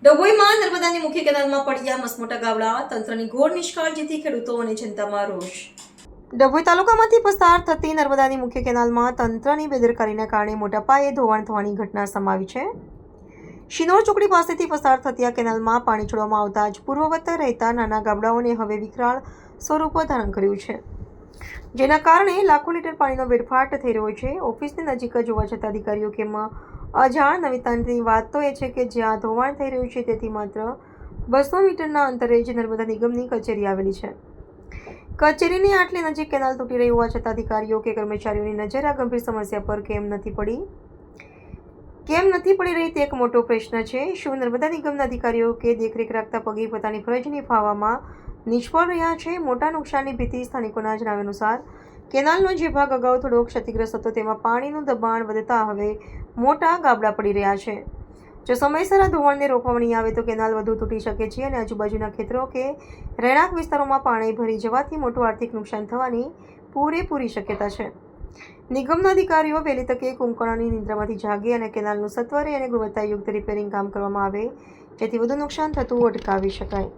ડભોઈમાં નર્મદાની મુખ્ય કેનાલમાં પડ્યા મસમોટા ગાબડા, તંત્રની ઘોર નિષ્કાળજીથી ખેડૂતો અને જનતામાં રોષ. ડભોઈ તાલુકામાંથી પસાર થતી નર્મદાની મુખ્ય કેનાલમાં તંત્રની બેદરકારીના કારણે મોટા પાયે ધોવાણ થવાની ઘટના સમાવી છે. શિનોર ચોકડી પાસેથી પસાર થતી આ કેનાલમાં પાણી છોડવામાં આવતા જ પૂર્વવત રહેતા નાના ગાબડાઓને હવે વિકરાળ સ્વરૂપ ધારણ કર્યું છે, જેના કારણે લાખો લીટર પાણીનો વેડફાટ થઈ રહ્યો છે. ઓફિસની નજીક જ હોવા છતાં અધિકારીઓ કેમ અજાણ? નવીનતાની વાત તો એ છે કે જ્યાં ધોવાણ થઈ રહ્યું છે તેથી માત્ર 200 મીટરના અંતરે જ નર્મદા નિગમની કચેરી આવેલી છે. કચેરીની આટલી નજીક કેનાલ તૂટી રહી હોવા છતાં અધિકારીઓ કે કર્મચારીઓની નજર આ ગંભીર સમસ્યા પર કેમ નથી પડી રહી તે એક મોટો પ્રશ્ન છે. શું નર્મદા નિગમના અધિકારીઓ કે દેખરેખ રાખતા પગી પોતાની ફરજ નિભાવવામાં નિષ્ફળ રહ્યા છે? મોટા નુકસાનની ભીતિ. સ્થાનિકોના જણાવ્યા અનુસાર કેનાલનો જે ભાગ અગાઉ થોડો ક્ષતિગ્રસ્ત હતો તેમાં પાણીનું દબાણ વધતા હવે મોટા ગાબડા પડી રહ્યા છે. જો સમયસર આ ધોવાણને રોકવામાં નહીં આવે તો કેનાલ વધુ તૂટી શકે છે અને આજુબાજુના ખેતરો કે રહેણાંક વિસ્તારોમાં પાણી ભરી જવાથી મોટું આર્થિક નુકસાન થવાની પૂરેપૂરી શક્યતા છે. નિગમના અધિકારીઓ વહેલી તકે કુંભકર્ણની નિંદ્રામાંથી જાગે અને કેનાલનું સત્વરે અને ગુણવત્તાયુક્ત રિપેરિંગ કામ કરવામાં આવે જેથી વધુ નુકસાન થતું અટકાવી શકાય.